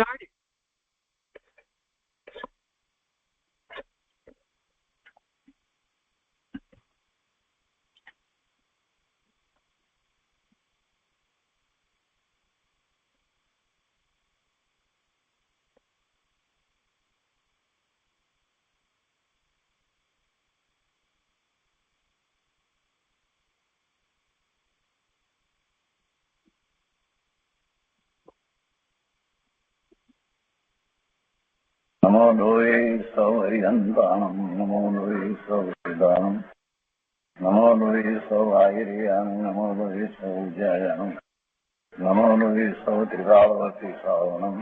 started. नमो लोये सौहरिहन्ताणं नमो लोये सौहृदानं नमो लोये सौभागिर्यानं नमो लोये सौज्यायानं नमो लोये सौत्रिकावती सावनं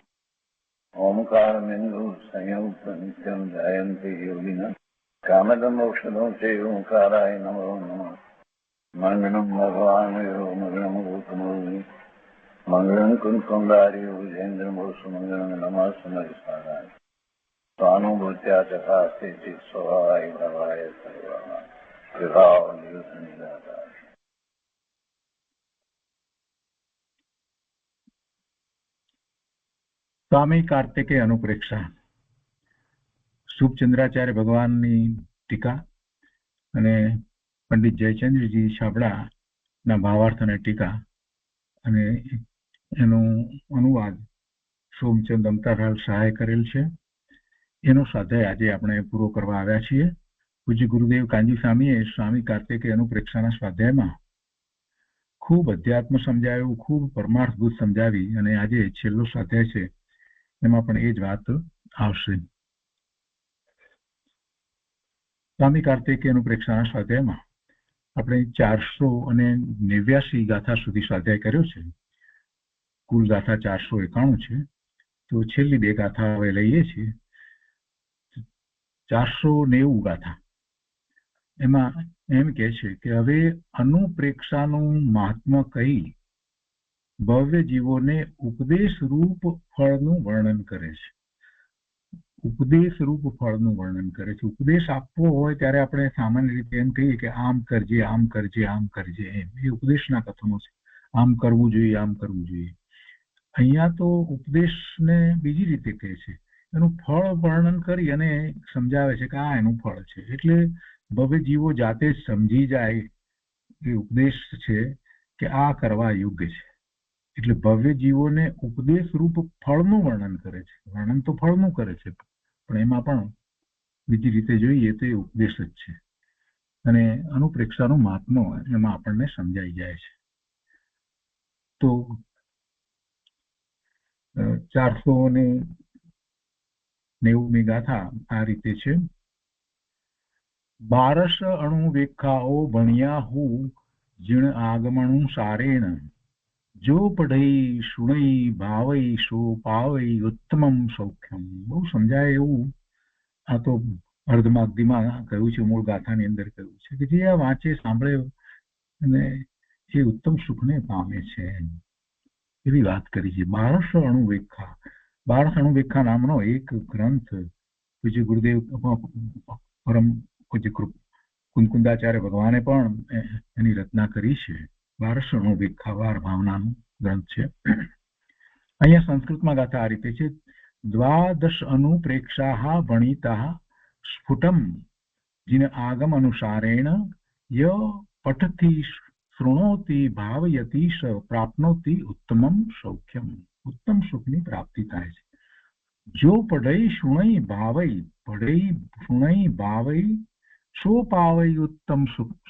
ओंकारमिन्दु संयुक्त नित्यं जयन्ति योगिनः कामदमोक्षदं चैव ओंकाराय नमो नमः मङ्गलं भगवान् मङ्गलं गौतमोऽग्नि मङ्गलं कुन्कुण्डारि विजेन्द्रमोसुमङ्गलं नमः समरिसाराय स्वानुभूत्या चकास्ते चित् स्वभावाय भवाय सर्वाः विभाव निरुद्ध निराकार। स्वामी कार्तिकेय अनुप्रेक्षा શુભચંદ્રાચાર્ય ભગવાનની ટીકા અને પંડિત જયચંદ્રજી છાબડાના ભાવાર્થ અને ટીકા અને એનો અનુવાદ સોમચંદ અમતાલાલ શાહે કરેલ છે. એનો સ્વાધ્યાય આજે આપણે પૂરો કરવા આવ્યા છીએ. પૂજ્ય ગુરુદેવ કાંજી સ્વામીએ સ્વામી કાર્તિકેય અનુપ્રેક્ષાના સ્વાધ્યાયમાં ખૂબ અધ્યાત્મ સમજાવ્યું, ખૂબ પરમાર્થભૂત સમજાવી અને આજે છેલ્લો સ્વાધ્યાય છે એમાં પણ એ જ વાત આવશે. સ્વામી કાર્તિકેય અનુપ્રેક્ષાના સ્વાધ્યાયમાં આપણે 489 ગાથા સુધી સ્વાધ્યાય કર્યો છે. કુલ ગાથા 491 છે. તો છેલ્લી બે ગાથા હવે લઈએ છીએ. 490 ગાથા એમાં એમ કે છે કે હવે અનુપ્રેક્ષાનું મહાત્મ્ય કહી ભવ્ય જીવોને ઉપદેશ રૂપ ફળનું વર્ણન કરે છે. ઉપદેશ રૂપ ફળનું વર્ણન કરે છે. ઉપદેશ આપવો હોય ત્યારે આપણે સામાન્ય રીતે એમ કહીએ કે આમ કરજે, આમ કરજે, આમ કરજે, એમ એ ઉપદેશના કથનો છે. આમ કરવું જોઈએ, આમ કરવું જોઈએ. અહીંયા તો ઉપદેશને બીજી રીતે કહે છે, એનું ફળ વર્ણન કરી અને સમજાવે છે કે આ એનું ફળ છે. એટલે ભવ્ય જીવો જાતે જ સમજી જાય એ ઉપદેશ છે કે આ કરવા યોગ્ય છે. એટલે ભવ્ય જીવોને ઉપદેશ રૂપ ફળનું વર્ણન કરે છે. વર્ણન તો ફળનું કરે છે, પણ એમાં પણ બીજી રીતે જોઈએ તો એ ઉપદેશ જ છે. અને અનુપ્રેક્ષાનું મહાત્મ્ય એમાં આપણને સમજાઈ જાય છે. તો 490 ગાથા આ રીતે છે. 12 અણુ વેખાઓ ભણ્યા હું જીણ આગમણું સારેણ જો પઢઈ શુણઈ ભાવઈ શો પાવઈ ઉત્તમમ સૌખ્યમ. બહુ સમજાય એવું આ તો અર્ધમાગધીમાં કહ્યું છે, મૂળ ગાથાની અંદર કહ્યું છે કે જે આ વાંચે સાંભળે અને એ ઉત્તમ સુખને પામે છે એવી વાત કરી છે. 12 અણુવેખા. 12 અણુવેખા નામનો એક ગ્રંથ પૂજ્ય ગુરુદેવ પરમ પૂજ્ય કુંકુંદાચાર્ય ભગવાને પણ એની રચના કરી છે. 12 અણુવેખા વાર ભાવનાનું ગ્રંથ છે. અહીંયા સંસ્કૃતમાં ગાથા આ રીતે છે. 12 અનુપ્રેક્ષા ભણિતા સ્ફુટમ જીન આગમ અનુસારેણ ય પઠતી શૃણોતિ ભાવયતિ સ પ્રાપ્નોતિ ઉત્તમમ સૌખ્યમ. ઉત્તમ સુખની પ્રાપ્તિ થાય છે. જો પઢઈ શુણઈ ભાવઈ, પઢઈ શુણઈ ભાવઈ શો પાવઈ ઉત્તમ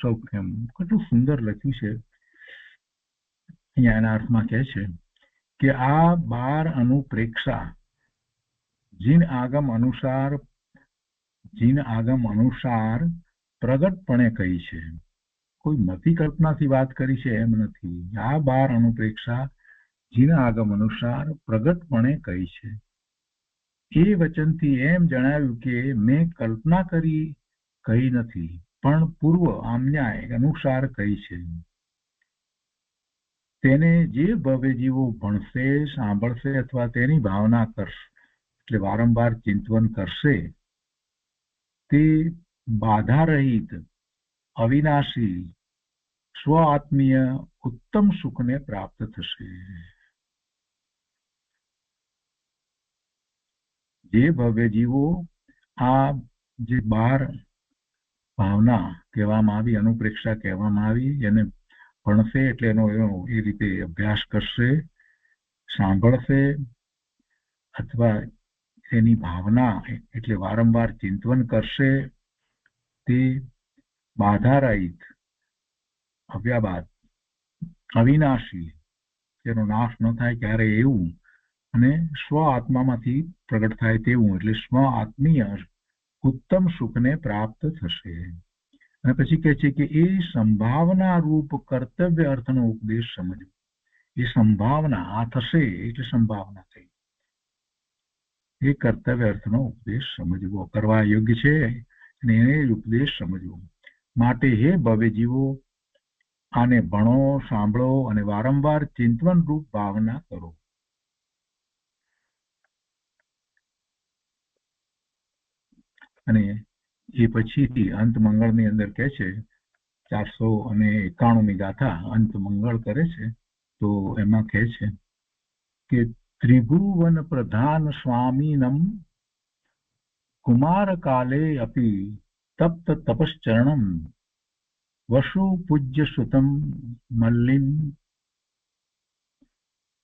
સૌખ્યમ. કેટલું સુંદર લખ્યું છે. અહીંયા એના અર્થમાં કહે છે કે આ 12 અનુપ્રેક્ષા જીન આગમ અનુસાર પ્રગટપણે કહી છે. કોઈ મતિ કલ્પનાથી વાત કરી છે એમ નથી. આ 12 અનુપ્રેક્ષા જીન આગમ અનુસાર પ્રગટપણે કહી છે. એ વચનથી એમ જણાવ્યું કે મેં કલ્પના કરી કહી નથી, પણ પૂર્વ આમ્યાય અનુસાર કહી છે. તેને જે ભવ્ય જીવો ભણશે, સાંભળશે અથવા તેની ભાવના કરશે, એટલે વારંવાર ચિંતન કરશે, તે બાધા રહિત અવિનાશી સ્વ આત્મીય ઉત્તમ સુખને પ્રાપ્ત થશે. જે ભવ્ય જીવો આ જે 12 ભાવના કહેવામાં આવી, અનુપ્રેક્ષા કહેવામાં આવી, એને ભણશે એટલે એનો એ રીતે અભ્યાસ કરશે, સાંભળશે અથવા એની ભાવના એટલે વારંવાર ચિંતન કરશે, તે બાધારહિત, અવ્યાબાદ, અવિનાશી, તેનો નાશ ન થાય ક્યારે એવું, અને સ્વ આત્મામાંથી પ્રગટ થાય તેવું, એટલે સ્વ આત્મીય ઉત્તમ સુખને પ્રાપ્ત થશે. અને પછી કહે છે કે એ સંભાવના રૂપ કર્તવ્ય અર્થનો ઉપદેશ સમજવો. એ સંભાવના, આ થશે એટલે સંભાવના થઈ, એ કર્તવ્ય અર્થનો ઉપદેશ સમજવો, કરવા યોગ્ય છે અને એને ઉપદેશ સમજવો. માટે હે ભવ્ય જીવો, આને ભણો, સાંભળો અને વારંવાર ચિંતન રૂપ ભાવના કરો. અને એ પછીથી અંત મંગળની અંદર કહે છે, 491મી ગાથા અંત મંગળ કરે છે, તો એમાં કહે છે કે ત્રિભુવન પ્રધાન સ્વામીનમ કુમાર કાલે અપી તપ્ત તપશ્ચરણમ વસુ પૂજ્ય સુતમ મલ્લિમ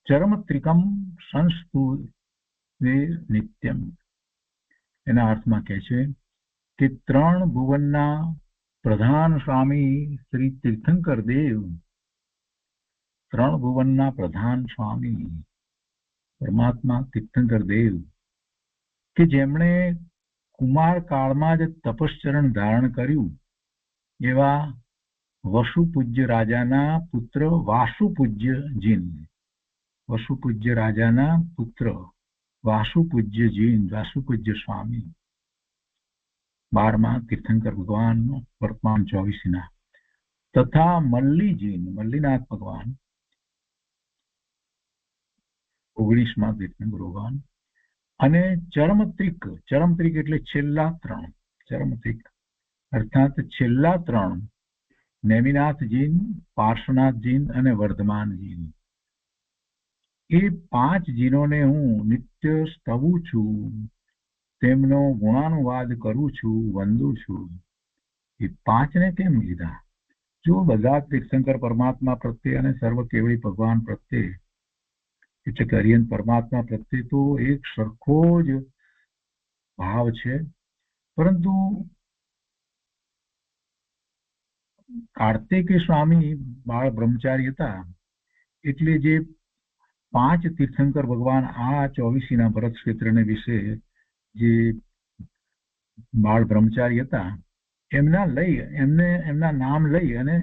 ચરમત્રિકમ સંસ્તુતે નિત્યમ. એના અર્થમાં કહે છે કે 3 ભુવનના પ્રધાન સ્વામી શ્રી તીર્થંકર દેવ, 3 ભુવનના પ્રધાન સ્વામી પરમાત્મા તીર્થંકર દેવ, કે જેમણે કુમાર કાળમાં જ તપશ્ચરણ ધારણ કર્યું, એવા વસુપૂજ્ય રાજાના પુત્ર વાસુપૂજ્યજીન, વસુપૂજ્ય રાજાના પુત્ર વાસુપૂજ્યજીન, વાસુપૂજ્ય સ્વામી, 12મા તીર્થંકર ભગવાન વર્તમાન 24ના, તથા મલ્લીજીન, મલ્લીનાથ ભગવાન 19મા તીર્થંકર ભગવાન, અને ચરમત્રિક, ચરમત્રિક એટલે છેલ્લા 3, ચરમત્રિક અર્થાત છેલ્લા 3 નેમિનાથજીન, પાર્શ્વનાથજીન અને વર્ધમાનજીન. એ 5 જીનોને હું નિત્ય સ્તવું છું, તેમનો ગુણાનુવાદ કરું છું, વંદું છું. એ 5ને કેમ લીધા? જો બધા તીર્થંકર પરમાત્મા પ્રત્યે અને સર્વ કેવળી ભગવાન પ્રત્યે, એટલે કે હરિયન પરમાત્મા પ્રત્યે તો એક સરખો જ ભાવ છે, પરંતુ કાર્તિકેય સ્વામી બાળ બ્રહ્મચારી હતા, એટલે જે 5 તીર્થંકર ભગવાન આ 24ના ભરત ક્ષેત્રને વિશે જે બાળ બ્રહ્મચારી હતા, એમના નામ લઈ અને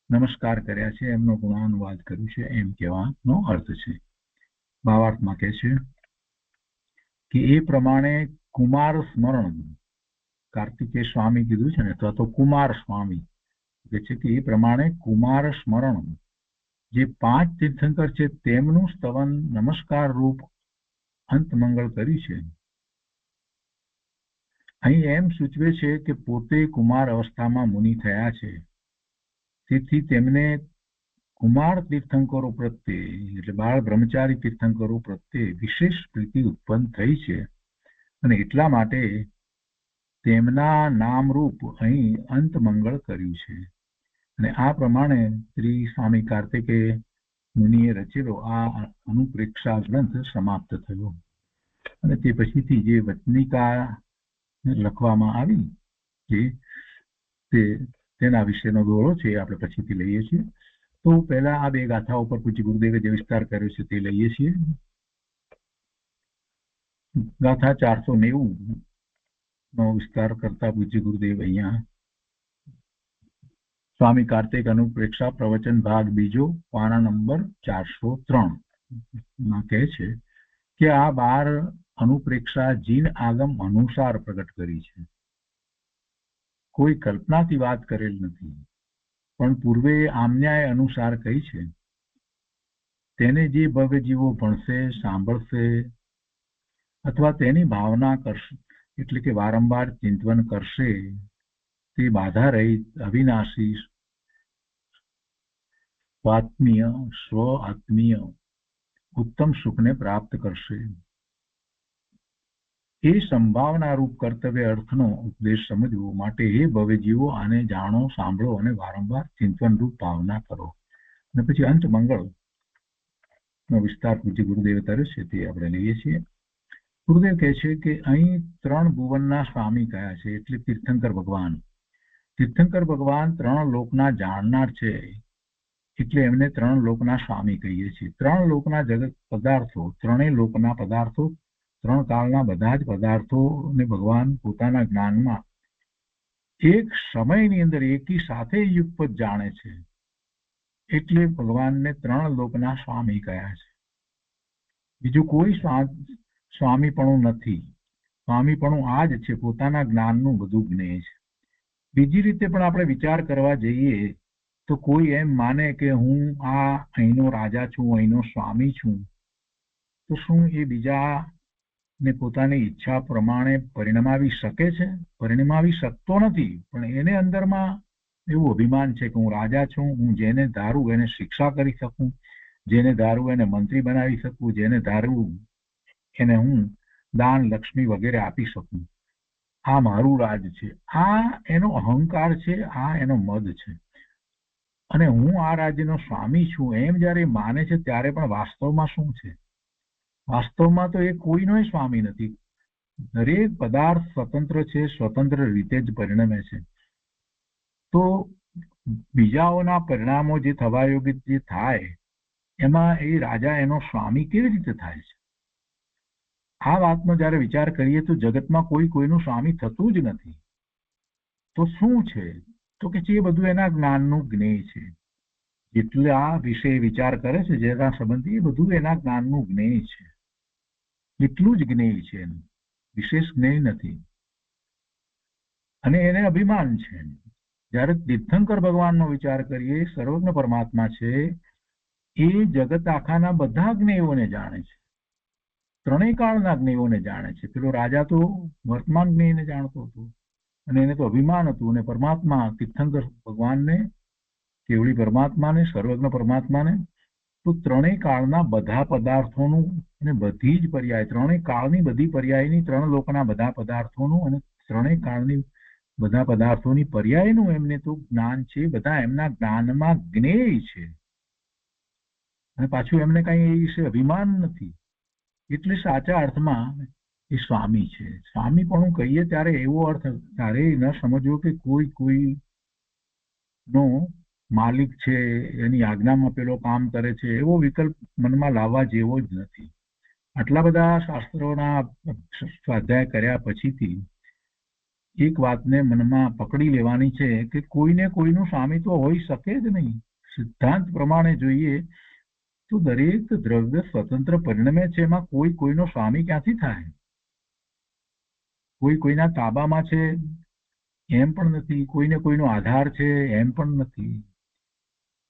નમસ્કાર કર્યા છે, એમનો ગુણાનુવાદ કર્યું છે, એમ કહેવાનો અર્થ છે. ભાવાર્થમાં કહે છે કે એ પ્રમાણે કુમાર સ્મરણ, કાર્તિકેય સ્વામી કીધું છે ને, અથવા તો કુમાર સ્વામી કહે છે કે એ પ્રમાણે કુમાર સ્મરણ, જે 5 તીર્થંકર છે તેમનું સ્તવન નમસ્કાર રૂપ અંત મંગળ કર્યું છે. અહીં એમ સૂચવે છે કે પોતે કુમાર અવસ્થામાં મુનિ થયા છે, તેથી તેમને કુમાર તીર્થંકરો પ્રત્યે, એટલે બાળ બ્રહ્મચારી તીર્થંકરો પ્રત્યે વિશેષ પ્રીતિ ઉત્પન્ન થઈ છે, અને એટલા માટે તેમના નામરૂપ અહીં અંત મંગળ કર્યું છે. અને આ પ્રમાણે શ્રી સ્વામી કાર્તિકેય મુનિએ રચેલો આ અનુપ્રેક્ષા ગ્રંથ સમાપ્ત થયો. અને તે પછીથી જે વચનિકા લખવામાં આવી છે, તેના વિશેનો દોરો છે, આપણે પછીથી લઈએ છીએ. તો પહેલા આ 2 ગાથાઓ પર પૂજ્ય ગુરુદેવે જે વિસ્તાર કર્યો છે તે લઈએ છીએ. ગાથા 490 નો વિસ્તાર કરતા પૂજ્ય ગુરુદેવ અહીંયા સ્વામી કાર્તિક અનુપ્રેક્ષા પ્રવચન ભાગ 2, પાના નંબર 403 માં કહે છે કે આ 12 અનુપ્રેક્ષા જીન આગમ અનુસાર પ્રગટ કરી છે, કોઈ કલ્પનાથી વાત કરેલ નથી, પણ પૂર્વે આમ્યાય અનુસાર કહી છે. તેને જે ભવ્ય જીવો ભણશે, સાંભળશે અથવા તેની ભાવના કરશે, એટલે કે વારંવાર ચિંતન કરશે, તે બાધા રહિત, અવિનાશી, સ્વ આત્મીય ઉત્તમ સુખને પ્રાપ્ત કરશે. એ સંભાવના રૂપ કર્તવ્ય અર્થનો ઉપદેશ સમજવો માટે હે ભવજીવો આને જાણો, સાંભળો અને વારંવાર ચિંતન રૂપ ભાવના કરો. અને પછી અંત મંગળ નો વિસ્તાર પૂજ્ય ગુરુદેવે કર્યો છે તે આપણે લઈએ છીએ. ગુરુદેવ કહે છે કે અહીં 3 ભુવનના સ્વામી કયા છે, એટલે તીર્થંકર ભગવાન. તીર્થંકર ભગવાન 3 લોકના જાણનાર છે, એટલે એમને 3 લોકના સ્વામી કહીએ છીએ. 3 લોકના જગત પદાર્થો, 3 લોકના પદાર્થો, 3 કાળના બધા જ પદાર્થોને ભગવાન પોતાના જ્ઞાનમાં એક સમયની અંદર એકી સાથે યુગપત જાણે છે, એટલે ભગવાનને 3 લોકના સ્વામી કયા છે. બીજું કોઈ સ્વામીપણું નથી. સ્વામીપણું આ જ છે, પોતાના જ્ઞાનનું બધું જ્ઞેય છે. બીજી રીતે પણ આપણે વિચાર કરવા જઈએ તો કોઈ એમ માને કે હું આ અહીંનો રાજા છું, અહીંનો સ્વામી છું, તો શું એ બીજાને પોતાની ઈચ્છા પ્રમાણે પરિણમાવી શકે છે? પરિણમાવી શકતો નથી. પણ એને અંદરમાં એવું અભિમાન છે કે હું રાજા છું, હું જેને ધારું એને શિક્ષા કરી શકું, જેને ધારું એને મંત્રી બનાવી શકું, જેને ધારું એને હું દાન, લક્ષ્મી વગેરે આપી શકું. આ મારું રાજ છે. આ એનો અહંકાર છે, આ એનો મદ છે. અને હું આ રાજ્યનો સ્વામી છું એમ જયારે માને છે ત્યારે પણ વાસ્તવમાં શું છે? વાસ્તવમાં તો એ કોઈનો સ્વામી નથી. દરેક પદાર્થ સ્વતંત્ર છે, સ્વતંત્ર રીતે જ પરિણમે છે. તો બીજાઓના પરિણામો જે થવા યોગ્ય જે થાય એમાં એ રાજા એનો સ્વામી કેવી રીતે થાય છે? આ વાતનો જયારે વિચાર કરીએ તો જગતમાં કોઈ કોઈનું સ્વામી થતું જ નથી. તો શું છે? તો કે એ બધું એના જ્ઞાનનું જ્ઞેય છે. જેટલે આ વિશે વિચાર કરે છે જેના સંબંધી, એ બધું એના જ્ઞાનનું જ્ઞેય છે. એટલું જ જ્ઞેય છે, વિશેષ જ્ઞેય નથી. અને એને અભિમાન છે. જયારે તીર્થંકર ભગવાનનો વિચાર કરીએ, સર્વજ્ઞ પરમાત્મા છે, એ જગત આખાના બધા જ્ઞેયોને જાણે છે, 3 કાળના જ્ઞેયોને જાણે છે. પેલો રાજા તો વર્તમાન જ્ઞેયને જાણતો હતો અને એને તો અભિમાન હતું. અને પરમાત્મા તીર્થંકર ભગવાનને, કેવળી પરમાત્માને, સર્વજ્ઞ પરમાત્માને તો 3 કાળના બધા પદાર્થોનું અને બધી જ પર્યાય, 3 કાળની બધી પર્યાયની, 3 લોકના બધા પદાર્થોનું અને 3 કાળની બધા પદાર્થોની પર્યાયનું એમને તો જ્ઞાન છે. બધા એમના જ્ઞાનમાં જ્ઞેય છે અને પાછું એમને કઈ એ વિશે અભિમાન નથી. એટલે સાચા અર્થમાં એ સ્વામી છે. સ્વામી પણ કહીએ ત્યારે એવો અર્થ ત્યારે ન સમજવો કે કોઈ નો માલિક છે, એની આજ્ઞામાં પેલો કામ કરે છે, એવો વિકલ્પ મનમાં લાવવા જેવો જ નથી. આટલા બધા શાસ્ત્રોના સ્વાધ્યાય કર્યા પછીથી એક વાતને મનમાં પકડી લેવાની છે કે કોઈને કોઈનું સ્વામી તો હોઈ શકે જ નહીં. સિદ્ધાંત પ્રમાણે જોઈએ તો દરેક દ્રવ્ય સ્વતંત્ર પરિણમે છે. એમાં કોઈ કોઈનો સ્વામી ક્યાંથી થાય? કોઈ કોઈના તાબામાં છે એમ પણ નથી, કોઈને કોઈનો આધાર છે એમ પણ નથી.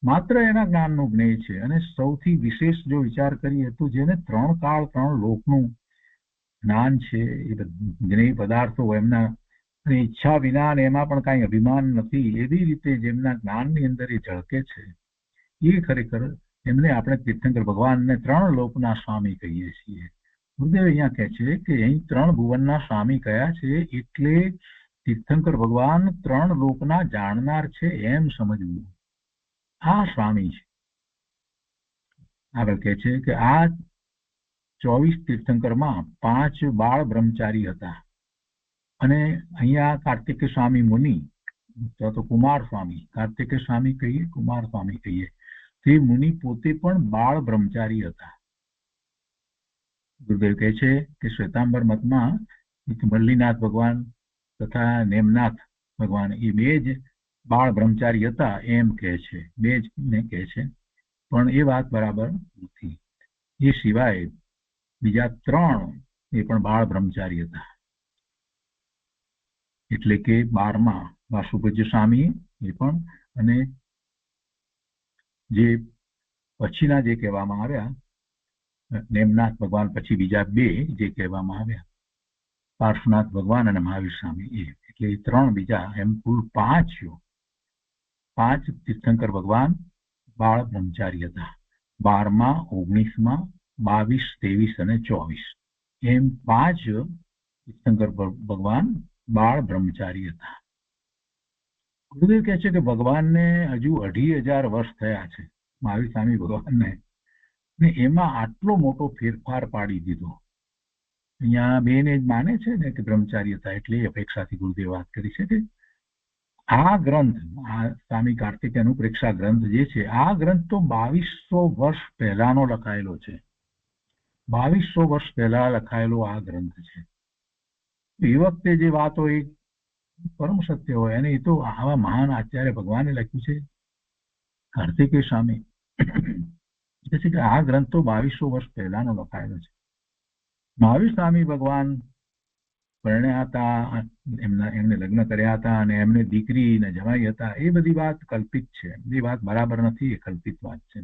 માત્ર એના જ્ઞાનનું જ્ઞેય છે. અને સૌથી વિશેષ જો વિચાર કરીએ તો જેને 3 કાળ 3 લોકનું જ્ઞાન છે, એ જ્ઞેય પદાર્થો એમના ઈચ્છા વિના અને એમાં પણ કઈ અભિમાન નથી, એવી રીતે જેમના જ્ઞાનની અંદર એ ઝળકે છે, એ ખરેખર એમને આપણે તીર્થંકર ભગવાનને 3 લોકના સ્વામી કહીએ છીએ. ગુરુદેવ અહીંયા કહે છે કે અહીં 3 ભુવનના સ્વામી કયા છે, એટલે તીર્થંકર ભગવાન 3 લોકના જાણનાર છે એમ સમજવું. આ સ્વામી છે. આગળ કહે છે કે આ 24 તીર્થંકરમાં 5 બાળ બ્રહ્મચારી હતા. અને અહીંયા કાર્તિકેય સ્વામી મુનિ અથવા તો કુમાર સ્વામી, કાર્તિકેય સ્વામી કહીએ, કુમાર સ્વામી કહીએ, તે મુનિ પોતે પણ બાળ બ્રહ્મચારી હતા. ગુરુદેવ કહે છે કે શ્વેતાંબર મતમાં મલ્લીનાથ ભગવાન તથા નેમનાથ ભગવાન એ 2 જ બાળ બ્રહ્મચારી હતા એમ કહે છે. 2 જ ને કહે છે, પણ એ વાત બરાબર નથી. એ સિવાય બીજા 3 એ પણ બાળ બ્રહ્મચારી હતા. એટલે કે 12મા વાસુપૂજ્ય સ્વામી એ પણ, અને જે પછીના જે કહેવામાં આવ્યા નેમનાથ ભગવાન પછી બીજા 2 જે કહેવામાં આવ્યા, પાર્શ્વનાથ ભગવાન અને મહાવીર સ્વામી, એટલે 3 બીજા, એમ કુલ 5 તીર્થંકર ભગવાન બાળ બ્રહ્મચારી હતા. 12મા, 19મા, 22, 23 અને 24 એમ 5 તીર્થંકર ભગવાન બાળ બ્રહ્મચારી હતા. ગુરુદેવ કહે છે કે ભગવાનને હજુ 2500 વર્ષ થયા છે, મહાવીર સ્વામી ભગવાનને, ને એમાં આટલો મોટો ફેરફાર પાડી દીધો. અહીંયા બેને જ માને છે ને કે બ્રહ્મચારી હતા, એટલે અપેક્ષાથી ગુરુદેવ વાત કરી છે કે આ ગ્રંથ, આ સ્વામી કાર્તિક અનુપ્રેક્ષા ગ્રંથ જે છે, આ ગ્રંથ તો 2200 વર્ષ પહેલાનો લખાયેલો છે. 2200 વર્ષ પહેલા લખાયેલો આ ગ્રંથ છે. એ વખતે જે વાત હોય પરમ સત્ય હોય, અને એ તો આવા મહાન આચાર્ય ભગવાને લખ્યું છે. કાર્તિકેય સ્વામી કે છે કે આ ગ્રંથ તો 2200 વર્ષ પહેલાનો લખાયેલો છે. મહાવીર સ્વામી ભગવાન પરણ્યા હતા, એમને લગ્ન કર્યા હતા, અને એમને દીકરી ને જમાઈ હતા, એ બધી વાત કલ્પિત છે. એ વાત બરાબર નથી, એ કલ્પિત વાત છે.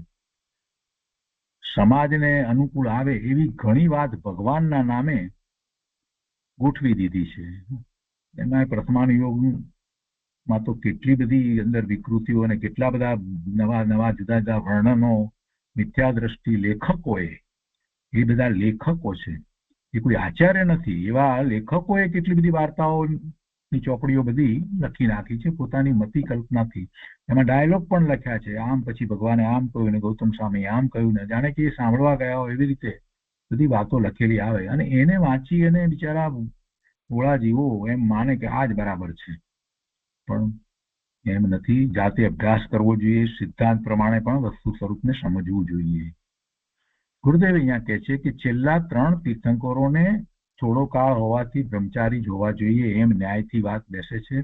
સમાજને અનુકૂળ આવે એવી ઘણી વાત ભગવાનના નામે ગોઠવી દીધી છે. એમાં પ્રથમાનુયોગમાં તો કેટલી બધી અંદર વિકૃતિઓ અને કેટલા બધા નવા નવા જુદા જુદા વર્ણનો, મિથ્યા દ્રષ્ટિ લેખકોએ, એ બધા લેખકો છે, એ કોઈ આચાર્ય નથી. એવા લેખકોએ કેટલી બધી વાર્તાઓની ચોપડીઓ બધી લખી નાખી છે પોતાની મતિ કલ્પનાથી. એમાં ડાયલોગ પણ લખ્યા છે, આમ પછી ભગવાને આમ કહ્યું ને ગૌતમ સ્વામી આમ કહ્યું ને, જાણે કે એ સાંભળવા ગયા હોય એવી રીતે બધી વાતો લખેલી આવે, અને એને વાંચી અને બિચારા ભોળા જીવો એમ માને કે આ જ બરાબર છે. પણ એમ નથી. જાતે અભ્યાસ કરવો જોઈએ, સિદ્ધાંત પ્રમાણે પણ વસ્તુ સ્વરૂપને સમજવું જોઈએ. ગુરુદેવ અહીંયા કહે છે કે છેલ્લા 3 તીર્થંકરોને થોડો કાળ હોવાથી બ્રહ્મચારી જ હોવા જોઈએ એમ ન્યાયથી વાત બેસે છે.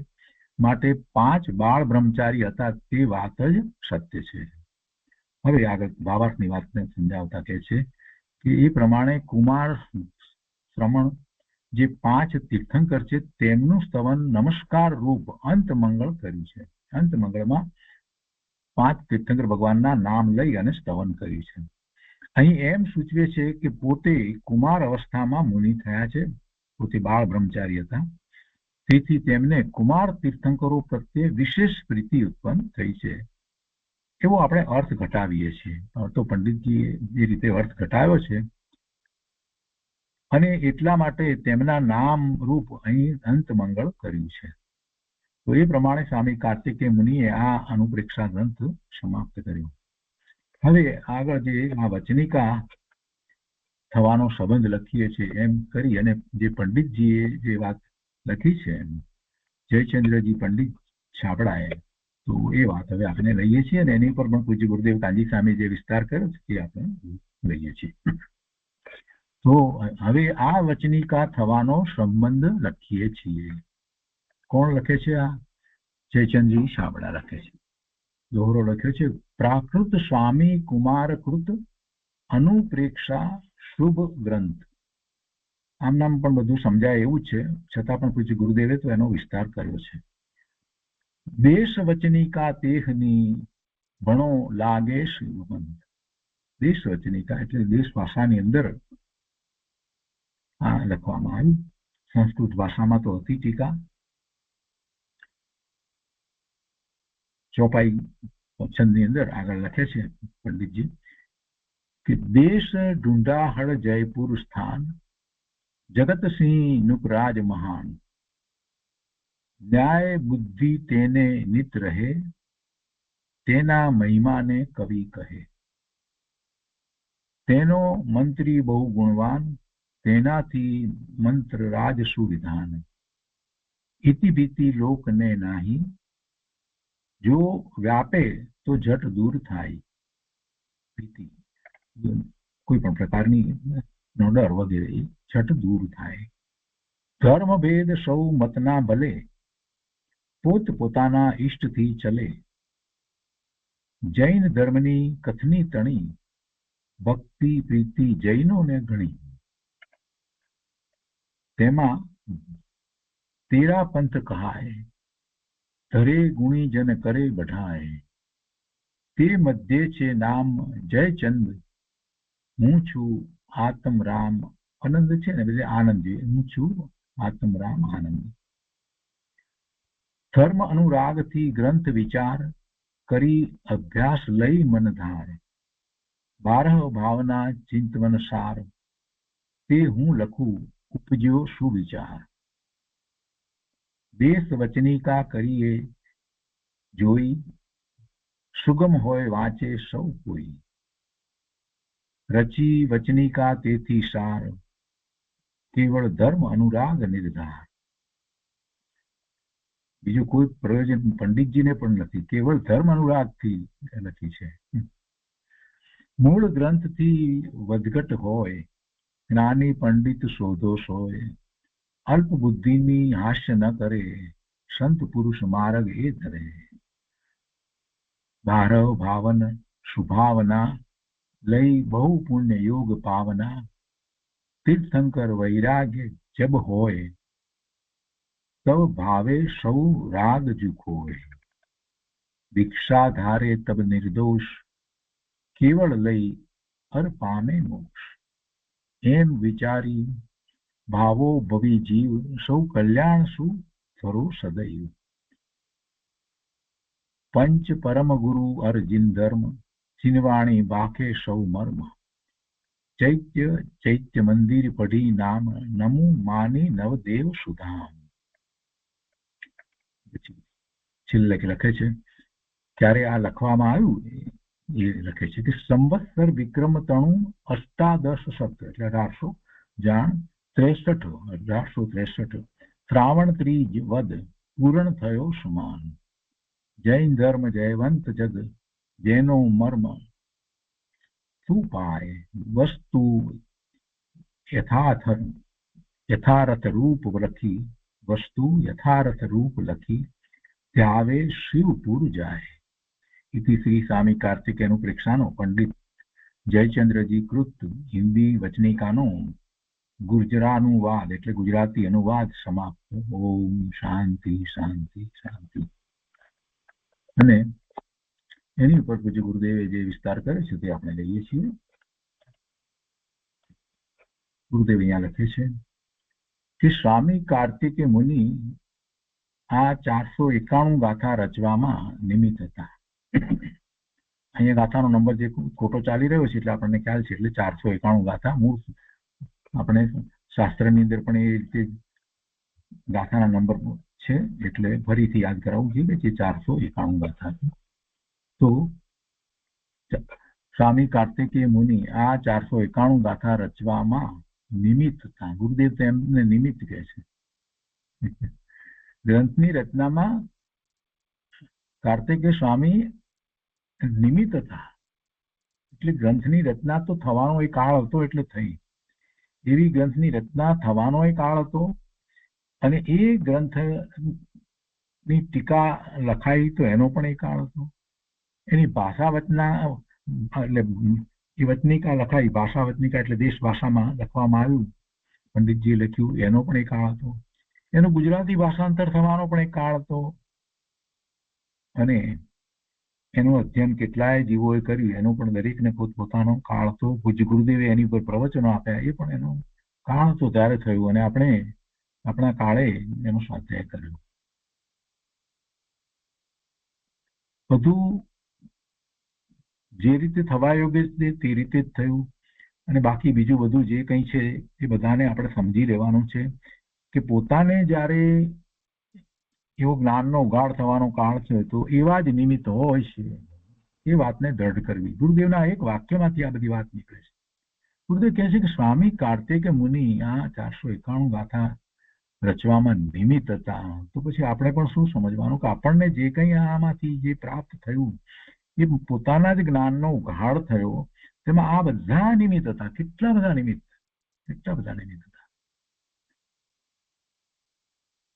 માટે 5 બાળ બ્રહ્મચારી હતા તે વાત જ સત્ય છે. હવે આગળ ભાવાર્થની વાતને સમજાવતા કહે છે કે એ પ્રમાણે કુમાર શ્રમણ જે 5 તીર્થંકર છે તેમનું સ્તવન નમસ્કાર રૂપ અંતમંગળ કર્યું છે. અંતમંગળમાં 5 તીર્થંકર ભગવાનના નામ લઈ અને સ્તવન કર્યું છે. અહીં એમ સૂચવે છે કે પોતે કુમાર અવસ્થામાં મુનિ થયા છે, પોતે બાળ બ્રહ્મચારી હતા, તેથી તેમને કુમાર તીર્થંકરો પ્રત્યે વિશેષ પ્રીતિ ઉત્પન્ન થઈ છે. એવો આપણે અર્થ ઘટાવીએ છીએ. તો પંડિતજીએ જે રીતે અર્થ ઘટાવ્યો છે, અને એટલા માટે તેમના નામ રૂપ અહીં અંતમંગળ કર્યું છે. તો એ પ્રમાણે સ્વામી કાર્તિકેય મુનિએ આ અનુપ્રેક્ષા ગ્રંથ સમાપ્ત કર્યો. હવે આગળ જે આ વચનિકા થવાનો સંબંધ લખીએ છીએ એમ કરી અને જે પંડિતજીએ જે વાત લખી છે જયચંદ્રજી પંડિત છાબડાએ, તો એ વાત હવે આપણે લઈએ છીએ, અને એની પર પણ પૂજ્ય ગુરુદેવ કાંજી સ્વામી જે વિસ્તાર કર્યો છે એ આપણે લઈએ છીએ. તો હવે આ વચનિકા થવાનો સંબંધ લખીએ છીએ. કોણ લખે છે? આ જયચંદ્રજી છાબડા લખે છે. દોહરો લખ્યો છે, પ્રાકૃત સ્વામી કુમારકૃત અનુપ્રેક્ષા શુભ ગ્રંથ. આમ નામ પણ બધું સમજાય એવું છે, છતાં પણ પૂજ્ય ગુરુદેવે તો એનો વિસ્તાર કર્યો છે. દેશ વચનિકા તેહની ભણો લાગે શિવબંધ. દેશ વચનિકા એટલે દેશ ભાષાની અંદર આ લખવામાં આવ્યું. સંસ્કૃત ભાષામાં તો હતી ટીકા. ચોપાઈ છંદની અંદર આગળ લખે છે પંડિતજી કે દેશ ઢૂંઢાહળ જયપુર સ્થાન, જગતસિંહ નુકરાજ મહાન, ન્યાય બુદ્ધિ તેને નિત રહે, તેના મહિમાને કવિ કહે. તેનો મંત્રી બહુ ગુણવાન, તેનાથી મંત્ર રાજ સુવિધાન. ઇતિ ભીતિ લોકને નાહી, જો વ્યાપે તો જટ દૂર થાય. ભીતિ કોઈ પણ પ્રકારની નો ડર વગેરે જટ દૂર થાય. ધર્મ ભેદ સૌ મતના ભલે, પોત પોતાના ઈષ્ટથી ચલે. જૈન ધર્મની કથની તણી, ભક્તિ પ્રીતિ જૈનોને ઘણી. તેમાં 13 પંથ કહાય, ધરે ગુણી જન કરે બઢાય. તે મધ્યે છે નામ જયચંદ, હું છું આત્મરામ આનંદ છે ને, એટલે આનંદ, હું છું આત્મરામ આનંદ. ધર્મ અનુરાગથી ગ્રંથ વિચાર, કરી અભ્યાસ લઈ મનધાર. 12 ભાવના ચિંતવન સાર, તે હું લખું ઉપજ્યો સુવિચાર, દેશ વચનિકા કરીએ જોઈ, સુગમ હોય વાંચે સૌ કોઈ, રચી વચનિકા તેથી સાર, કેવળ ધર્મ અનુરાગ નિર્ધાર. બીજું કોઈ પ્રયોજન પંડિતજીને પણ નથી, કેવળ ધર્મ અનુરાગથી લખી છે. મૂળ ગ્રંથથી વધઘટ હોય, જ્ઞાની પંડિત શોધો સોય, અલ્પ બુદ્ધિની હાસ્ય ન કરે, સંત પુરુષ માર્ગ એ ધરે. ભારવ ભાવન સુભાવના, લઈ બહુ પુણ્ય યોગ પાવના, તીર્થંકર વૈરાગ્ય જબ હોય, તબ ભાવે સૌ રાગ જુખોય. દીક્ષા ધારે તબ નિર્દોષ, કેવળ લઈ અર પામે મોક્ષ. એમ વિચારી ભાવો ભવી જીવ, સૌ કલ્યાણ શું કરો સદૈવ. પંચ પરમ ગુરુ અર્જિન ધર્મ, ચિનવાણી બાકે સૌ મર્મ. ચૈત્ય ચૈત્ય મંદિર પઢી નામ, નમુ માની નવદેવ સુધામ. છેલ્લે લખે છે ત્યારે આ લખવામાં આવ્યું એ લખે છે કે સંવત્સર વિક્રમ તણુ અષ્ટાદશ સપ્ત એટલે 1863 શ્રાવણ ત્રીજ વદ પૂર્ણ થયો સમાન. જૈન ધર્મ જયવંત જગ, જેનો મર્મ શું પાય, વસ્તુ યથાર્થ રૂપ લખી, વસ્તુ યથાર્થ રૂપ લખી, ત્યાવે શિવપુર જાય. इति श्री स्वामी कार्तिकेयनु प्रेक्षानो पंडित જયચંદ્રજી કૃત હિન્દી વચનિકાનો ગુર્જરાનુવાદ એટલે ગુજરાતી અનુવાદ સમાપ્ત. ઓમ શાંતિ શાંતિ શાંતિ. અને એની ઉપર પૂજ્ય ગુરુદેવે જે વિસ્તાર કરે છે તે આપણે લઈએ છીએ. ગુરુદેવ અહીંયા લખે છે કે સ્વામી કાર્તિકે મુનિ આ 491 ગાથા રચવામાં નિમિત્ત હતા. અહીંયા ગાથાનો નંબર જે ખોટો ચાલી રહ્યો છે એટલે આપણને ખ્યાલ છે, એટલે 491 ગાથા મૂળ આપણે શાસ્ત્રની અંદર પણ એ રીતે ગાથાના નંબર છે, એટલે ફરીથી યાદ કરાવવું જોઈએ કે 491 ગાથા છે. તો સ્વામી કાર્તિકેય મુનિ આ 491 ગાથા રચવામાં નિમિત્ત હતા. ગુરુદેવ તેમને નિમિત્ત કહે છે. ગ્રંથની રચનામાં કાર્તિકેય સ્વામી નિમિત્ત હતા, એટલે ગ્રંથની રચના તો થવાનો એ કાળ હતો એટલે થઈ. એવી ગ્રંથની રચના થવાનો એ કાળ હતો, અને એ ગ્રંથની ટીકા લખાઈ તો એનો પણ એ કાળ હતો. એની ભાષા વચના એટલે એ વચનિકા લખાઈ, ભાષા વચનિકા એટલે દેશ ભાષામાં લખવામાં આવ્યું, પંડિતજીએ લખ્યું, એનો પણ એક કાળ હતો. એનું ગુજરાતી ભાષાંતર થવાનો પણ એક કાળ હતો, અને એનું અધ્યયન કેટલાય જીવોએ કર્યું એનો પણ દરેકને પોતપોતાનો કાળ હતો. પૂજ્ય ગુરુદેવે એની ઉપર પ્રવચનો આપ્યા, એ પણ એનો કાળ હતો ત્યારે થયું, અને આપણે આપણા કાળે એનો સ્વાધ્યાય કર્યો. બધું જે રીતે થવા યોગ્ય છે તે રીતે જ થયું, અને બાકી બીજું બધું જે કંઈ છે એ બધાને આપણે સમજી લેવાનું છે કે પોતાને જ્યારે એવો જ્ઞાનનો ઉગાડ થવાનો કાળ છે તો એવા જ નિમિત્ત હોય છે, એ વાતને દ્રઢ કરવી. ગુરુદેવના એક વાક્યમાંથી આ બધી વાત નીકળે છે. ગુરુદેવ કહે છે કે સ્વામી કાર્તિકેય મુનિ આ 491 ગાથા રચવામાં નિમિત્ત હતા. તો પછી આપણે પણ શું સમજવાનું કે આપણને જે કંઈ આમાંથી જે પ્રાપ્ત થયું એ પોતાના જ જ્ઞાનનો ઉઘાડ થયો, તેમાં આ બધા નિમિત્ત હતા. કેટલા બધા નિમિત્ત હતા.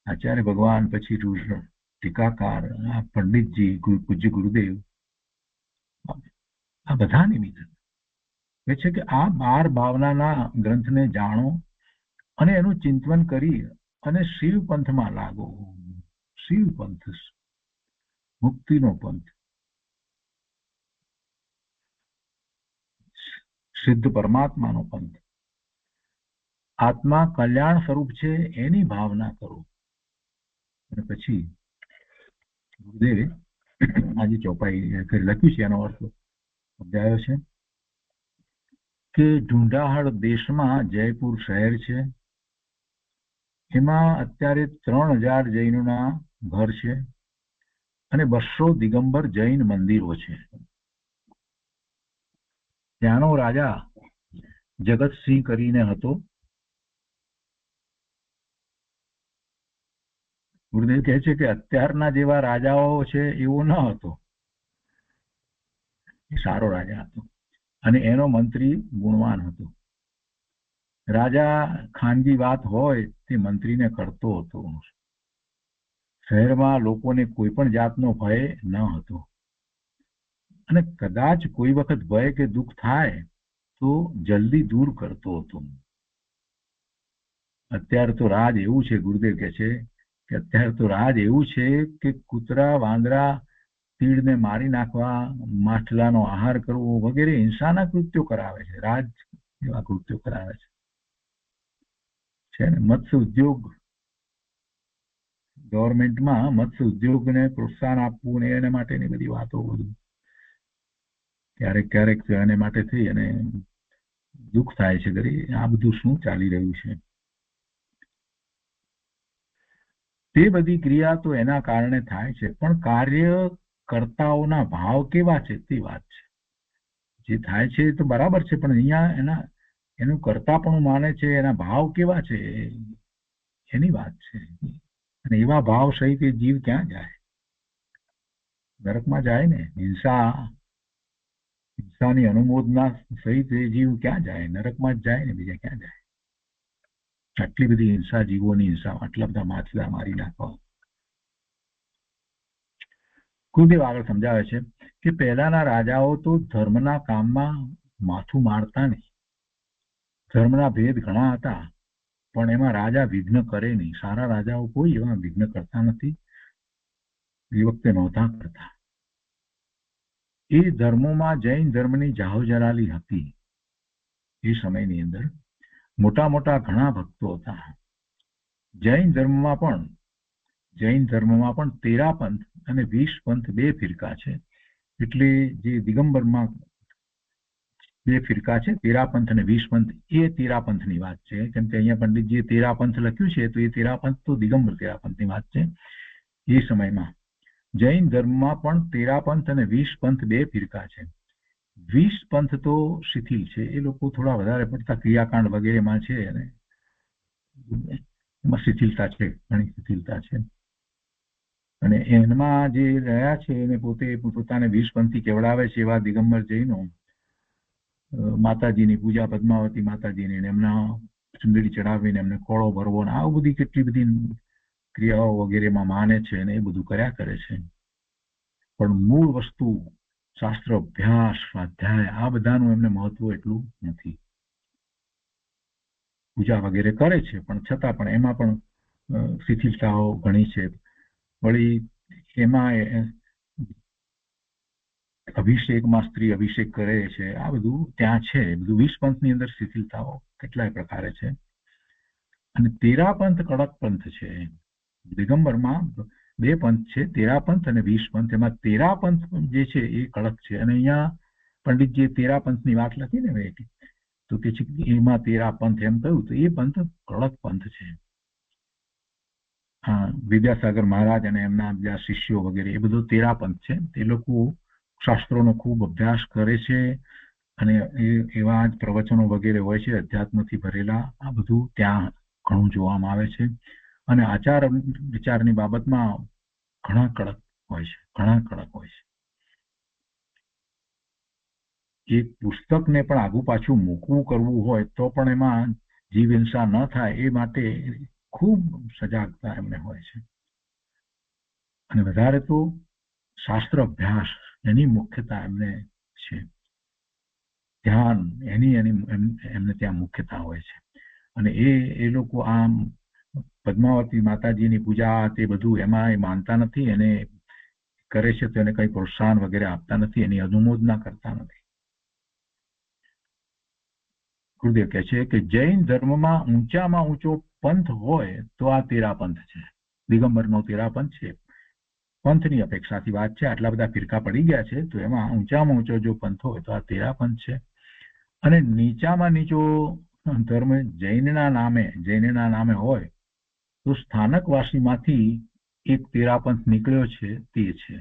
આચાર્ય ભગવાન, પછી ટીકાકાર, પંડિતજી, પૂજ્ય ગુરુદેવ, આ બધા નિમિત્ત એ છે કે આ 12 ભાવનાના ગ્રંથને જાણો અને એનું ચિંતન કરી અને શિવ પંથમાં લાગો. શિવ પંથ મુક્તિનો પંથ, સિદ્ધ પરમાત્માનો પંથ, આત્મા કલ્યાણ સ્વરૂપ છે એની ભાવના કરો. અને પછી ગુરુદેવે આજે ચોપાઈ લખ્યું છે, એનો અર્થ સમજાયો છે કે ઢુંઢાહળ દેશમાં જયપુર શહેર છે, એમાં અત્યારે 3000 જૈનોના ઘર છે અને 200 દિગંબર જૈન મંદિરો છે. ત્યાંનો રાજા જગતસિંહ કરીને હતો. ગુરુદેવ કહે છે કે અત્યારના જેવા રાજાઓ છે એવો ન હતો, એ સારો રાજા હતો અને એનો મંત્રી ગુણવાન હતો. રાજા ખાનગી વાત હોય તે મંત્રીને કરતો હતો. શહેરમાં લોકોને કોઈ પણ જાતનો ભય ન હતો અને કદાચ કોઈ વખત ભય કે દુઃખ થાય તો જલ્દી દૂર કરતો હતો. અત્યારે તો રાજ એવું છે, ગુરુદેવ કહે છે કે અત્યારે તો રાજ એવું છે કે કૂતરા, વાંદરા, તીડને મારી નાખવા, માછલાનો આહાર કરવો વગેરે હિંસાના કૃત્યો કરાવે છે. રાજ એવા કૃત્યો કરાવે છે ને. મત્સ્ય ઉદ્યોગ, ગવર્મેન્ટમાં મત્સ્ય ઉદ્યોગને પ્રોત્સાહન આપવું ને એના માટેની બધી વાતો, બધું ક્યારેક ક્યારેક એને માટે થઈ અને દુઃખ થાય છે કે આ બધું શું ચાલી રહ્યું છે. તે બધી ક્રિયા તો એના કારણે થાય છે, પણ કાર્યકર્તાઓના ભાવ કેવા છે તે વાત છે. જે થાય છે તો બરાબર છે, પણ અહીંયા એનું કર્તાપણું માને છે, એના ભાવ કેવા છે એની વાત છે. અને એવા ભાવ સહિત એ જીવ ક્યાં જાય? નરકમાં જાય ને. હિંસાની અનુમોદના સહિત એ જીવ ક્યાં જાય? નરકમાં જ જાય ને, બીજા ક્યાં જાય? આટલી બધી હિંસા, જીવોની હિંસા, આટલા બધા માછલા મારી નાખવા. ગુરુદેવ આગળ સમજાવે છે કે પહેલાના રાજાઓ તો ધર્મના કામમાં માથું મારતા નહીં. ધર્મના ભેદ ઘણા હતા, પણ એમાં રાજા વિઘ્ન કરે નહીં. સારા રાજાઓ કોઈ એવા વિઘ્ન કરતા નથી, એ વખતે નહોતા કરતા. એ ધર્મોમાં જૈન ધર્મની જાહોજલાલી હતી. એ સમયની અંદર મોટા મોટા ઘણા ભક્તો હતા. જૈન ધર્મમાં પણ 13 પંથ અને 20 પંથ, 2 ફિરકા છે. એટલે જે દિગંબરમાં 2 ફિરકા છે, 13 પંથ અને 20 પંથ, એ 13 પંથની વાત છે. કેમ કે અહીંયા પંડિતજીએ 13 પંથ લખ્યું છે, તો એ 13 પંથ તો દિગંબર 13 પંથની વાત છે. એ સમયમાં જૈન ધર્મમાં પણ 13 પંથ અને 20 પંથ 2 ફિરકા છે. 20 પંથ તો શિથિલ છે, એ લોકો થોડા વધારે પડતા ક્રિયાકાંડ વગેરેમાં છે અને એમાં શિથિલતા છે, ઘણી શિથિલતા છે. અને એમાં જે રહ્યા છે એને પોતાને 20 પંથી કેવડાવે છે એવા દિગંબર જૈનો માતાજીની પૂજા, પદ્માવતી માતાજીની, એમના ચુંદડી ચડાવીને એમને ખોળો ભરવો, આવું બધી કેટલી બધી ક્રિયાઓ વગેરેમાં માને છે અને એ બધું કર્યા કરે છે. પણ મૂળ વસ્તુ શાસ્ત્ર અભ્યાસ, સ્વાધ્યાય, આ બધાનું એમને મહત્વ એટલું નથી. પૂજા વગેરે કરે છે, પણ છતાં પણ એમાં પણ શિથિલતાઓ ઘણી છે. વળી એમાં અભિષેકમાં સ્ત્રી અભિષેક કરે છે, આ બધું ત્યાં છે. બધું 20 પંથની અંદર શિથિલતાઓ કેટલાય પ્રકારે છે. અને 13 પંથ કડક પંથ છે. દિગંબરમાં 2 પંથ છે, 13 પંથ અને 20 પંથ. એમાં 13 પંથ જે છે એ કડક છે. અને અહીંયા પંડિતજીએ 13 પંથની વાત લખી ને તો કે છે એમાં 13 પંથ એમ કહ્યું, તો એ પંથ કડક પંથ છે. વિદ્યાસાગર મહારાજ અને એમના બીજા શિષ્યો વગેરે, એ બધું 13 પંથ છે. તે લોકો શાસ્ત્રોનો ખૂબ અભ્યાસ કરે છે અને એવા જ પ્રવચનો વગેરે હોય છે, અધ્યાત્મથી ભરેલા. આ બધું ત્યાં ઘણું જોવામાં આવે છે. અને આચાર વિચારની બાબતમાં ઘણા કડક હોય છે, ઘણા કડક હોય છે. એક પુસ્તકને પણ આગુ પાછું મૂકવું કરવું હોય તો પણ એમાં જીવ હિંસા ન થાય એ માટે ખૂબ સજાગતા એમને હોય છે. અને વધારે તો શાસ્ત્ર અભ્યાસ, એની મુખ્યતા એમને છે. ધ્યાન, એમને ત્યાં મુખ્યતા હોય છે. અને એ લોકો આમ પદ્માવતી માતાજીની પૂજા, તે બધું એમાં એ માનતા નથી. એને કરે છે તો એને કઈ પ્રોત્સાહન વગેરે આપતા નથી, એની અનુમોદના કરતા નથી. ગુરુદેવ કહે છે કે જૈન ધર્મમાં ઊંચામાં ઊંચો પંથ હોય તો આ 13 પંથ છે. દિગંબરનો 13 પંથ છે. પંથની અપેક્ષાથી વાત છે. આટલા બધા ફિરકા પડી ગયા છે, તો એમાં ઊંચામાં ઊંચો જો પંથ હોય તો આ 13 પંથ છે. અને નીચામાં નીચો ધર્મ જૈનના નામે હોય તો સ્થાનકવાસીમાંથી એક તેરાપંથ નીકળ્યો છે, તે છે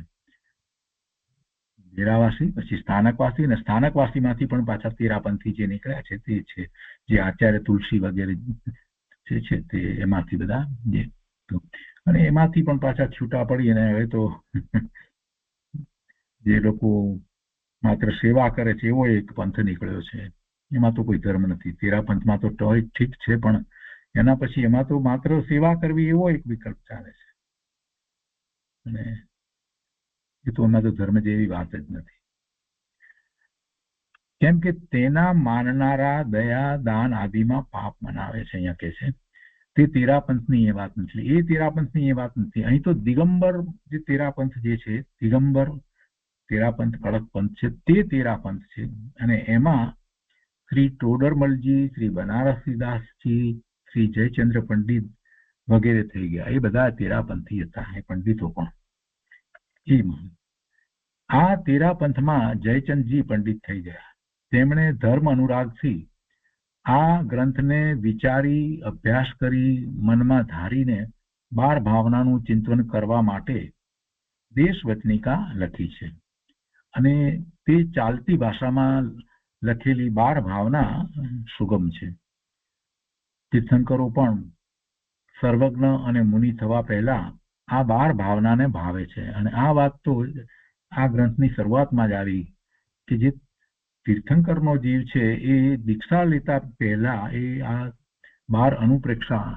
ડેરાવાસી, પછી સ્થાનકવાસી, અને સ્થાનકવાસીમાંથી પણ પાછા તેરાપંથી જે નીકળ્યા છે તે છે જે આચાર્ય તુલસી વગેરે જે છે તે એમાંથી બધા જે, અને એમાંથી પણ પાછા છૂટા પડી અને હવે તો જે લોકો માત્ર સેવા કરે છે એવો એક પંથ નીકળ્યો છે. એમાં તો કોઈ ધર્મ નથી. તેરાપંથમાં તો ઠીક છે, પણ એના પછી એમાં તો માત્ર સેવા કરવી એવો એક વિકલ્પ ચાલે છે, અને એ તો એમાં તો ધર્મ જેવી વાત જ નથી. કેમ કે તેના માનનારા દયા દાન આદિમાં પાપ મનાવે છે. અહીંયા કે છે તે તેરાપંથની એ વાત નથી. એ તેરાપંથની એ વાત નથી. અહીં તો દિગંબર જે તેરાપંથ જે છે, દિગંબર તેરાપંથ કડક પંથ છે, તે તેરાપંથ છે. અને એમાં શ્રી ટોડરમલજી, શ્રી બનારસીદાસજી, શ્રી જયચંદ્ર પંડિત વગેરે થઈ ગયા. એ બધા તેરાપંથી હતા, એ પંડિતો પણ. આ તેરાપંથમાં જયચંદજી પંડિત થઈ ગયા. તેમણે ધર્મ અનુરાગથી આ ગ્રંથને વિચારી, અભ્યાસ કરી, મનમાં ધારીને 12 ભાવનાનું ચિંતન કરવા માટે દેશવચનિકા લખી છે. અને તે ચાલતી ભાષામાં લખેલી 12 ભાવના સુગમ છે. તીર્થંકરો પણ સર્વજ્ઞ અને મુનિ થવા પહેલા આ 12 ભાવનાને ભાવે છે. અને આ વાત તો આ ગ્રંથની શરૂઆતમાં જ આવી કે જે તીર્થંકરનો જીવ છે એ દીક્ષા લેતા પહેલા એ આ 12 અનુપ્રેક્ષા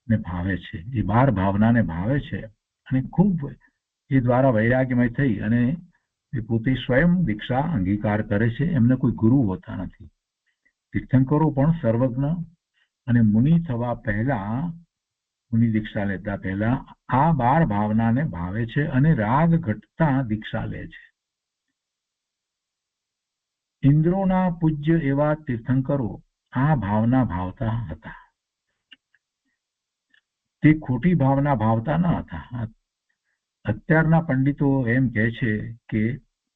ને ભાવે છે, એ 12 ભાવનાને ભાવે છે. અને ખૂબ એ દ્વારા વૈરાગ્યમય થઈ અને એ પોતે સ્વયં દીક્ષા અંગીકાર કરે છે. એમને કોઈ ગુરુ હોતા નથી. તીર્થંકરો પણ સર્વજ્ઞ અને મુનિ થવા પહેલા, મુનિ દીક્ષા લેતા પહેલા આ 12 ભાવનાને ભાવે છે અને રાગ ઘટતા દીક્ષા લે છે. ઇન્દ્રોના પૂજ્ય એવા તીર્થંકરો આ ભાવના ભાવતા હતા. તે ખોટી ભાવના ભાવતા ન હતા. અત્યારના પંડિતો એમ કહે છે કે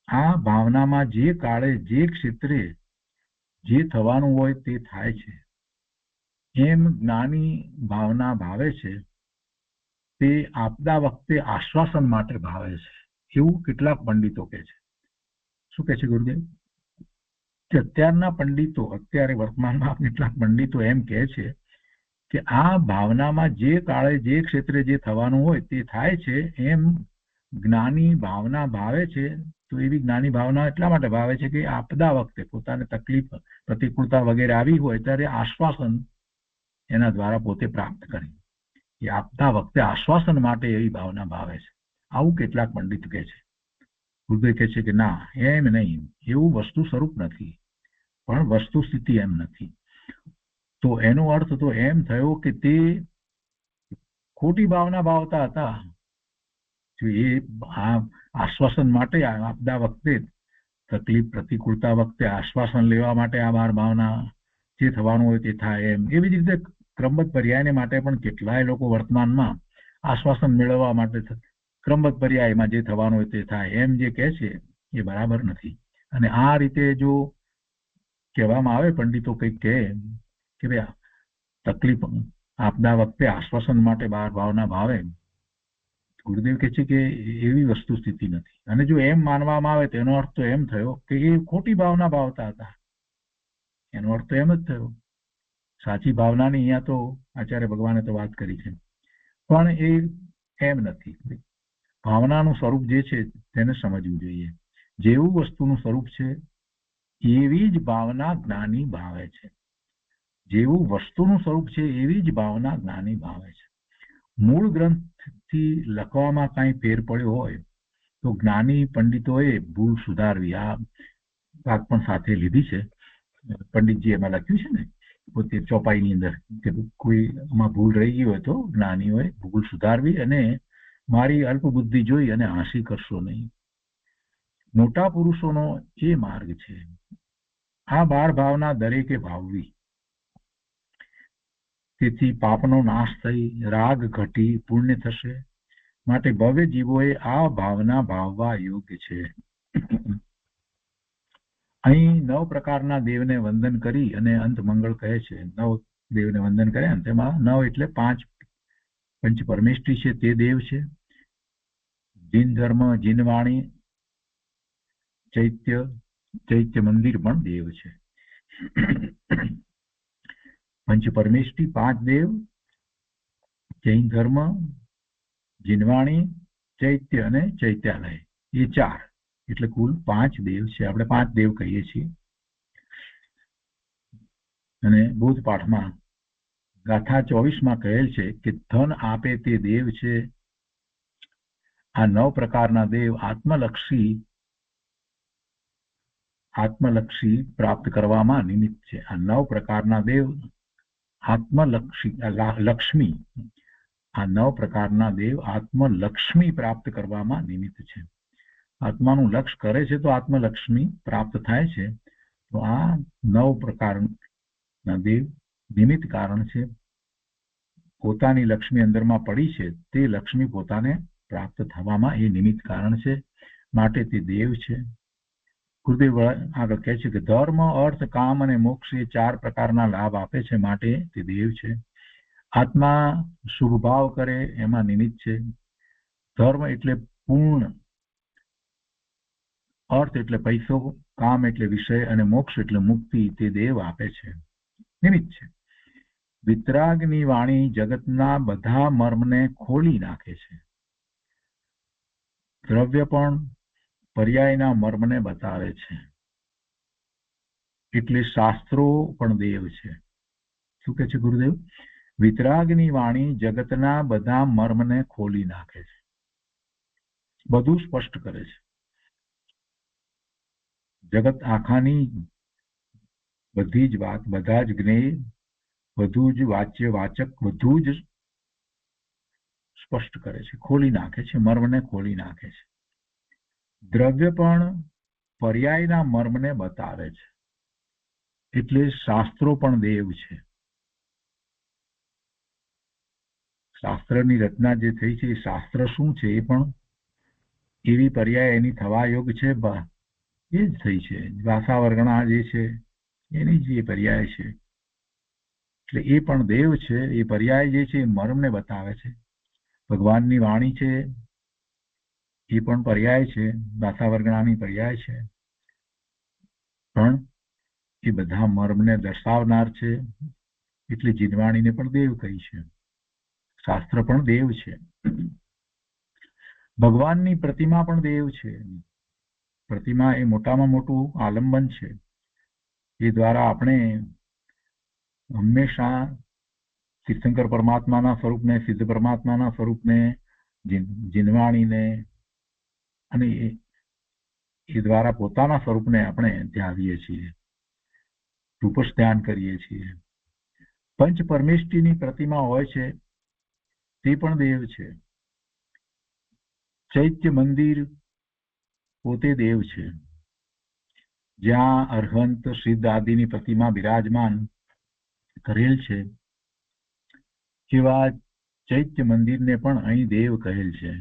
આ ભાવનામાં જે કાળે, જે ક્ષેત્રે જે થવાનું હોય તે થાય છે. એમ જ્ઞાની ભાવના ભાવે છે તે આપદા વખતે આશ્વાસન માટે ભાવે છે, એવું કેટલાક પંડિતો કહે છે. શું કહે છે ગુરુદેવ? કે અત્યારના પંડિતો, અત્યારે વર્તમાનમાં કેટલાક પંડિતો એમ કહે છે કે આ ભાવનામાં જે કાળે, જે ક્ષેત્રે જે થવાનું હોય તે થાય છે. એમ જ્ઞાની ભાવના ભાવે છે. તો એવી જ્ઞાની ભાવના એટલા માટે ભાવે છે કે આપદા વખતે પોતાને તકલીફ, પ્રતિકૂળતા વગેરે આવી હોય ત્યારે આશ્વાસન એના દ્વારા પોતે પ્રાપ્ત કરે. એ આપદા વખતે આશ્વાસન માટે એવી ભાવના ભાવે છે. આવું કેટલાક પંડિત કહે છે. ગુરુદેવ કહે છે કે ના, એમ નહીં, એવું વસ્તુ સ્વરૂપ નથી, પણ વસ્તુ સ્થિતિ એમ નથી. તો એનો અર્થ તો એમ થયો કે તે ખોટી ભાવના ભાવતા હતા. જો એ આશ્વાસન માટે આપદા વખતે, તકલીફ પ્રતિકૂળતા વખતે આશ્વાસન લેવા માટે આ 12 ભાવના, જે થવાનું હોય તે થાય એમ. એવી જ રીતે ક્રમબદ્ધ પર્યાયને માટે પણ કેટલાય લોકો વર્તમાનમાં આશ્વાસન મેળવવા માટે ક્રમબદ્ધ પર્યાયમાં જે થવાનું હોય તે થાય એમ જે કહે છે એ બરાબર નથી. અને આ રીતે જો કહેવામાં આવે, પંડિતો કંઈક કહે કે ભાઈ તકલીફ આપદા વખતે આશ્વાસન માટે 12 ભાવના ભાવે, ગુરુદેવ કહે છે કે એવી વસ્તુ સ્થિતિ નથી. અને જો એમ માનવામાં આવે તેનો અર્થ તો એમ થયો કે એ ખોટી ભાવના ભાવતા હતા. એનો અર્થ તો એમ જ થયો. સાચી ભાવનાની અહીંયા તો આચાર્ય ભગવાને તો વાત કરી છે, પણ એ એમ નથી. ભાવનાનું સ્વરૂપ જે છે તેને સમજવું જોઈએ. જેવું વસ્તુનું સ્વરૂપ છે એવી જ ભાવના જ્ઞાની ભાવે છે. જેવું વસ્તુનું સ્વરૂપ છે એવી જ ભાવના જ્ઞાની ભાવે છે. મૂળ ગ્રંથથી લખવામાં કાંઈ ફેર પડ્યો હોય તો જ્ઞાની પંડિતોએ ભૂલ સુધારવી. આ વાત પણ સાથે લીધી છે. પંડિતજી એમાં લખ્યું છે ને પોતે ચોપાઈની અંદર કે કોઈ આમાં ભૂલ રહી ગઈ હોય તો જ્ઞાનીઓએ ભૂલ સુધારવી અને મારી અલ્પ બુદ્ધિ જોઈ અને હાંસી કરશો નહીં. મોટા પુરુષોનો એ માર્ગ છે. આ 12 ભાવના દરેકે ભાવવી. તેથી પાપનો નાશ થઈ, રાગ ઘટી, પુણ્ય થશે. માટે ભવ્ય જીવોએ આ ભાવના ભાવવા યોગ્ય છે. અહીં 9 પ્રકારના દેવને વંદન કરી અને અંત મંગળ કહે છે. 9 દેવને વંદન કર્યા ને તેમાં 9 એટલે 5 પંચ પરમેષ્ઠી છે તે દેવ છે. જીન ધર્મ, જીનવાણી, ચૈત્ય મંદિર પણ દેવ છે. પંચ પરમેષ્ઠી 5 દેવ, જૈન ધર્મ, જીનવાણી, ચૈત્ય અને ચૈત્યાલય, એ 4 એટલે કુલ 5 દેવ છે. આપણે 5 દેવ કહીએ છીએ. અને બુદ્ધ પાઠમાં ગાથા 24 કહેલ છે કે ધન આપે તે દેવ છે. આ 9 પ્રકારના દેવ આત્મલક્ષી પ્રાપ્ત કરવામાં નિમિત્ત છે. આ 9 પ્રકારના દેવ લક્ષ્મી, આ 9 પ્રકારના દેવ આત્મલક્ષ્મી પ્રાપ્ત કરવામાં નિમિત્ત છે. આત્માનું લક્ષ કરે છે તો આત્મલક્ષ્મી પ્રાપ્ત થાય છે. તો આ 9 પ્રકારના દેવ નિમિત્ત કારણ છે. પોતાની લક્ષ્મી અંદરમાં પડી છે તે લક્ષ્મી પોતાને પ્રાપ્ત થવામાં એ નિમિત્ત કારણ છે, માટે તે દેવ છે. ગુરુદેવ આગળ કહે છે કે ધર્મ, અર્થ, કામ અને મોક્ષ એ 4 પ્રકારના લાભ આપે છે, માટે તે દેવ છે. આત્મા શુભ ભાવ કરે એમાં નિમિત્ત છે. ધર્મ એટલે પૂર્ણ, અર્થ એટલે પૈસો, કામ એટલે વિષય અને મોક્ષ એટલે મુક્તિ તે દેવ આપે છે, નિમિત્ત છે. વિતરાગની વાણી જગતના બધા મર્મને ખોલી નાખે છે. દ્રવ્ય પણ પર્યાયના મર્મને બતાવે છે, એટલે શાસ્ત્રો પણ દેવ છે. શું કહે છે ગુરુદેવ? વિતરાગની વાણી જગતના બધા મર્મને ખોલી નાખે છે, બધું સ્પષ્ટ કરે છે. જગત આખાની બધી જ વાત, બધા જ જ્ઞેય, બધું જ વાચ્ય વાચક, બધું જ સ્પષ્ટ કરે છે, ખોલી નાખે છે, મર્મને ખોલી નાખે છે. દ્રવ્ય પણ પર્યાયના મર્મને બતાવે છે, એટલે શાસ્ત્રો પણ દેવ છે. શાસ્ત્રની રચના જે થઈ છે એ શાસ્ત્ર શું છે એ પણ એવી પર્યાય એની થવા યોગ છે એ જ થઈ છે. ભાષા વર્ગણા જે છે એની જ એ પર્યાય છે, એટલે એ પણ દેવ છે. એ પર્યાય જે છે એ મર્મને બતાવે છે. ભગવાનની વાણી છે એ પણ પર્યાય છે, ભાષા વર્ગણાની પર્યાય છે, પણ એ બધા મર્મને દર્શાવનાર છે, એટલે જીનવાણીને પણ દેવ કહી છે. શાસ્ત્ર પણ દેવ છે. ભગવાનની પ્રતિમા પણ દેવ છે. પ્રતિમા એ મોટામાં મોટું આલંબન છે. એ દ્વારા આપણે હંમેશા તીર્થંકર પરમાત્માના સ્વરૂપને, સિદ્ધ પરમાત્માના સ્વરૂપને, જીનવાણીને અને એ દ્વારા પોતાના સ્વરૂપને આપણે ધ્યાવીએ છીએ, રૂપસ ધ્યાન કરીએ છીએ. પંચ પરમેષ્ઠીની પ્રતિમા હોય છે તે પણ દેવ છે. ચૈત્ય મંદિર પોતે દેવ છે. જ્યાં અરહંત, સિદ્ધ આદિની પ્રતિમા બિરાજમાન કરેલ છે એવા ચૈત્ય મંદિરને પણ અહીં દેવ કહેલ છે.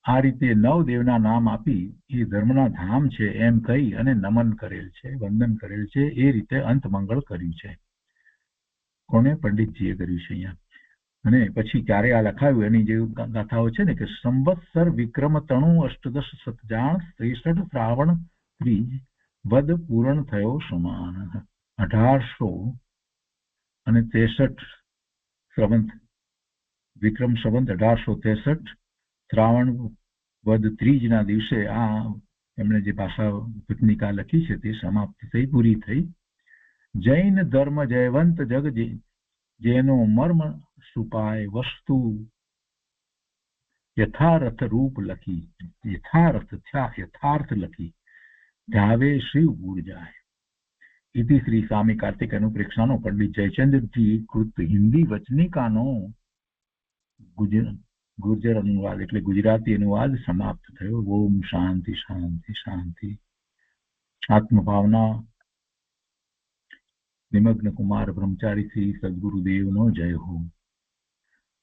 આ રીતે 9 દેવના નામ આપી એ ધર્મના ધામ છે એમ કહી અને નમન કરેલ છે, વંદન કરેલ છે. એ રીતે અંત મંગળ કર્યું છે. કોને? પંડિતજીએ કર્યું છે અહીંયા. અને પછી ક્યારે આ લખાયું એની જે ગાથાઓ છે ને કે સંવત્સર વિક્રમ 93 સતજાણ 63 શ્રાવણ ત્રીજ વદ પૂરણ થયો સમાન. 1863 સંવંત, વિક્રમ સંવંત 1863 શ્રાવણ વદ ત્રીજના દિવસે આ એમણે જે ભાષા ભટનિકા લખી છે તે સમાપ્ત થઈ, પૂરી થઈ. જૈન ધર્મ જયવંત જગ જેનો મર્મ સુપાય વસ્તુ યથાર્થ રૂપ લખી, યથાર્થ લખી ધાવે શિવ ગુણ જાય. इति श्री स्वामी कार्तिक अनुप्रेक्षाનો પંડિત જયચંદ્રજી કૃત હિન્દી વચનિકાનો ગુર્જર અનુવાદ એટલે ગુજરાતી અનુવાદ સમાપ્ત થયો. ઓમ શાંતિ શાંતિ શાંતિ. આત્મભાવના નિમગ્ન કુમાર બ્રહ્મચારી શ્રી સદગુરુદેવનો જય હો.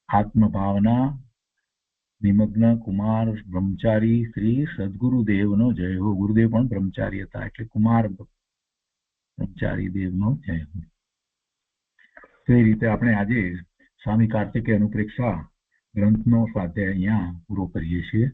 આત્મભાવના નિમગ્ન કુમાર બ્રહ્મચારી શ્રી સદગુરુદેવનો જય હો. ગુરુદેવ પણ બ્રહ્મચારી હતા એટલે કુમાર બ્રહ્મચારી દેવનો જય હો. તો એ રીતે આપણે આજે સ્વામી કાર્તિકેય અનુપ્રેક્ષા ગ્રંથનો સ્વાધ્યાય અહીંયા પૂરો કરીએ છીએ.